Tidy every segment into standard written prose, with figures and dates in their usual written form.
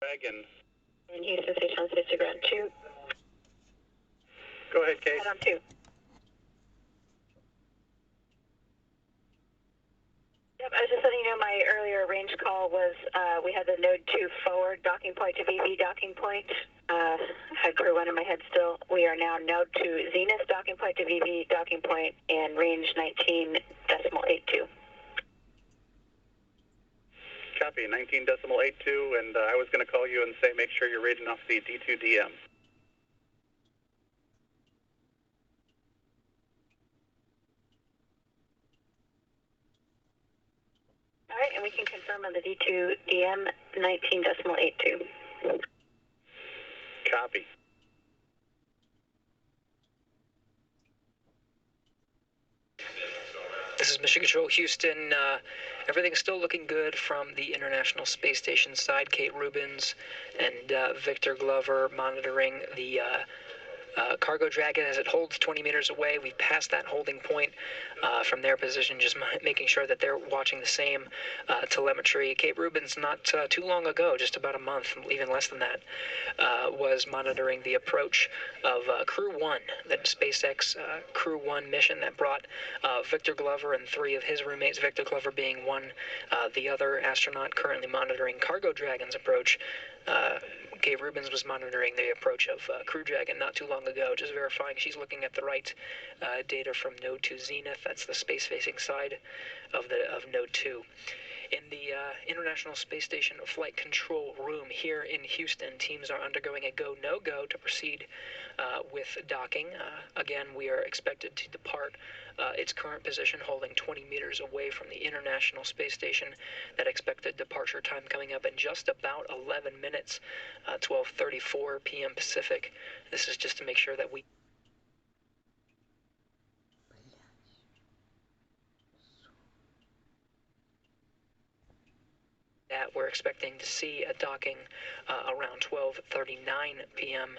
Dragon. In Houston Station on 60 ground 2. Go ahead, Kate. Head on 2. Yep, I was just letting you know my earlier range call was we had the node 2 forward docking point to VV docking point. Had crew 1 in my head still. We are now node 2 zenith docking point to VV docking point and range 19.82. Copy, 19.82, and I was going to call you and say make sure you're reading off the D2DM. All right, and we can confirm on the D2DM 19.82. Copy. This is Mission Control Houston. Everything's still looking good from the International Space Station side. Kate Rubins and Victor Glover monitoring the Cargo Dragon as it holds 20 meters away. We've passed that holding point from their position, just making sure that they're watching the same telemetry. Kate Rubins, not too long ago, just about a month, even less than that, was monitoring the approach of Crew 1, that SpaceX Crew 1 mission that brought Victor Glover and 3 of his roommates, Victor Glover being one, the other astronaut currently monitoring Cargo Dragon's approach. Kate Rubins was monitoring the approach of Crew Dragon not too long ago, just verifying she's looking at the right data from Node 2 Zenith. That's the space-facing side of Node 2. In the International Space Station Flight Control Room here in Houston, teams are undergoing a go, no-go to proceed with docking. Again, we are expected to depart its current position, holding 20 meters away from the International Space Station. That expected departure time coming up in just about 11 minutes, 12:34 p.m. Pacific. This is just to make sure that we're expecting to see a docking around 12:39 p.m.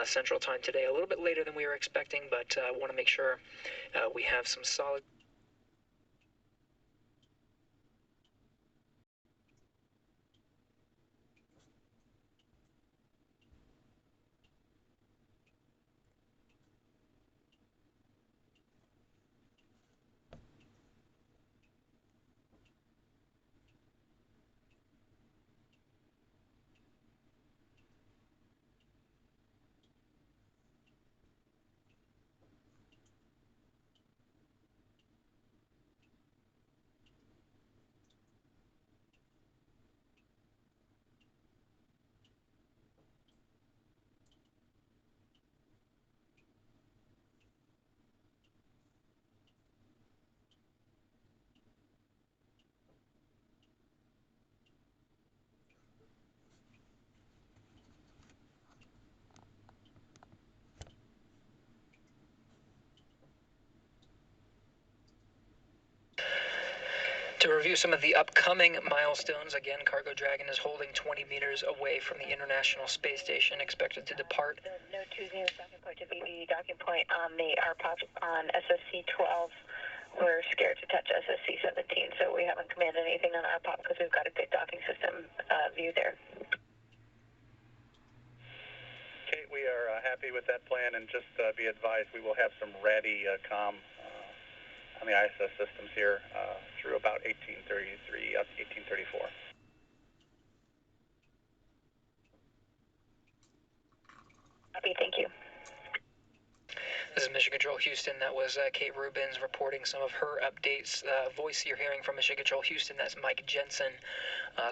Central Time today. A little bit later than we were expecting, but want to make sure we have some solid To review some of the upcoming milestones, again, Cargo Dragon is holding 20 meters away from the International Space Station, expected to depart. The Node 2 Zenith docking point to VV docking point on the RPOP on SSC 12. We're scared to touch SSC 17, so we haven't commanded anything on RPOP because we've got a good docking system view there. Kate, we are happy with that plan, and just be advised we will have some ready comm on the ISS systems here through about 1833, 1834. Copy, thank you. This is Mission Control Houston. That was Kate Rubins reporting some of her updates. Voice you're hearing from Mission Control Houston, that's Mike Jensen,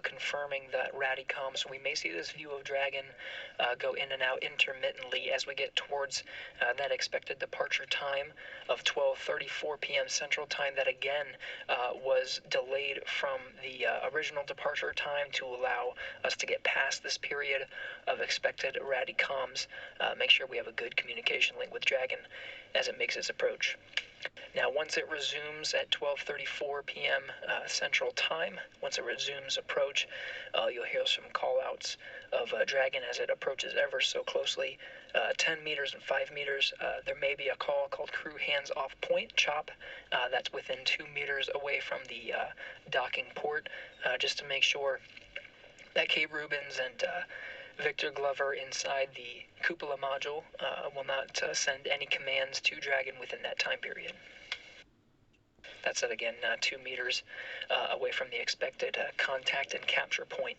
confirming that Radicom. So we may see this view of Dragon go in and out intermittently as we get towards that expected departure time of 12:34 p.m. Central Time. That again was delayed from the original departure time to allow us to get past this period of expected Radicoms. Make sure we have a good communication link with Dragon as it makes its approach. Now, once it resumes at 12:34 p.m. Central Time, once it resumes approach, you'll hear some call-outs of Dragon as it approaches ever so closely, 10 meters and 5 meters. There may be a call called crew hands off point, CHOP, that's within 2 meters away from the docking port, just to make sure that Kate Rubins and Victor Glover inside the cupola module will not send any commands to Dragon within that time period. That's at, again, 2 meters away from the expected contact and capture point.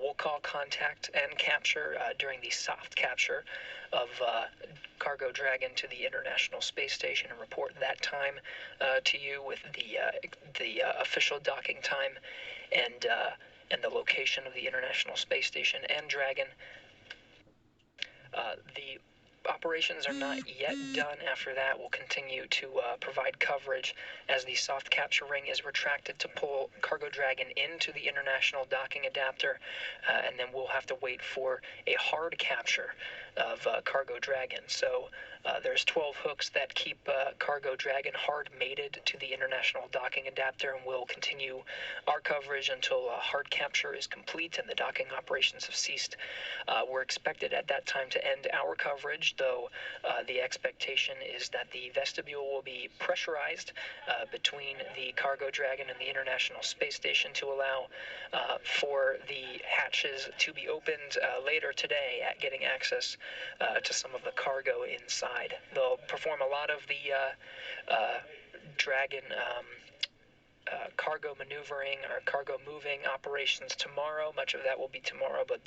We'll call contact and capture during the soft capture of Cargo Dragon to the International Space Station and report that time to you with the official docking time and the location of the International Space Station and Dragon. The operations are not yet done. After that, we'll continue to provide coverage as the soft capture ring is retracted to pull Cargo Dragon into the international docking adapter, and then we'll have to wait for a hard capture of Cargo Dragon. So there's 12 hooks that keep Cargo Dragon hard mated to the international docking adapter, and we'll continue our coverage until hard capture is complete and the docking operations have ceased. We're expected at that time to end our coverage, though the expectation is that the vestibule will be pressurized between the Cargo Dragon and the International Space Station to allow for the hatches to be opened later today at getting access to some of the cargo inside. They'll perform a lot of the Dragon cargo maneuvering or cargo moving operations tomorrow. Much of that will be tomorrow, but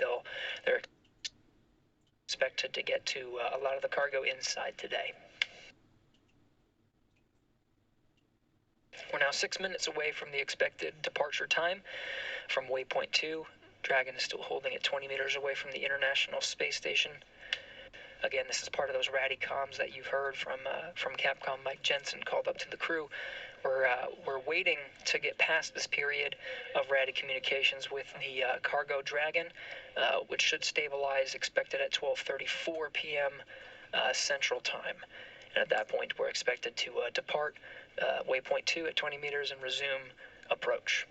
they're expected to get to a lot of the cargo inside today. We're now 6 minutes away from the expected departure time from waypoint 2. Dragon is still holding at 20 meters away from the International Space Station. Again, this is part of those ratty comms that you've heard from Capcom. Mike Jensen called up to the crew. We're waiting to get past this period of ratty communications with the Cargo Dragon, which should stabilize, expected at 12:34 p.m. Central Time. And at that point, we're expected to depart waypoint 2 at 20 meters and resume approach.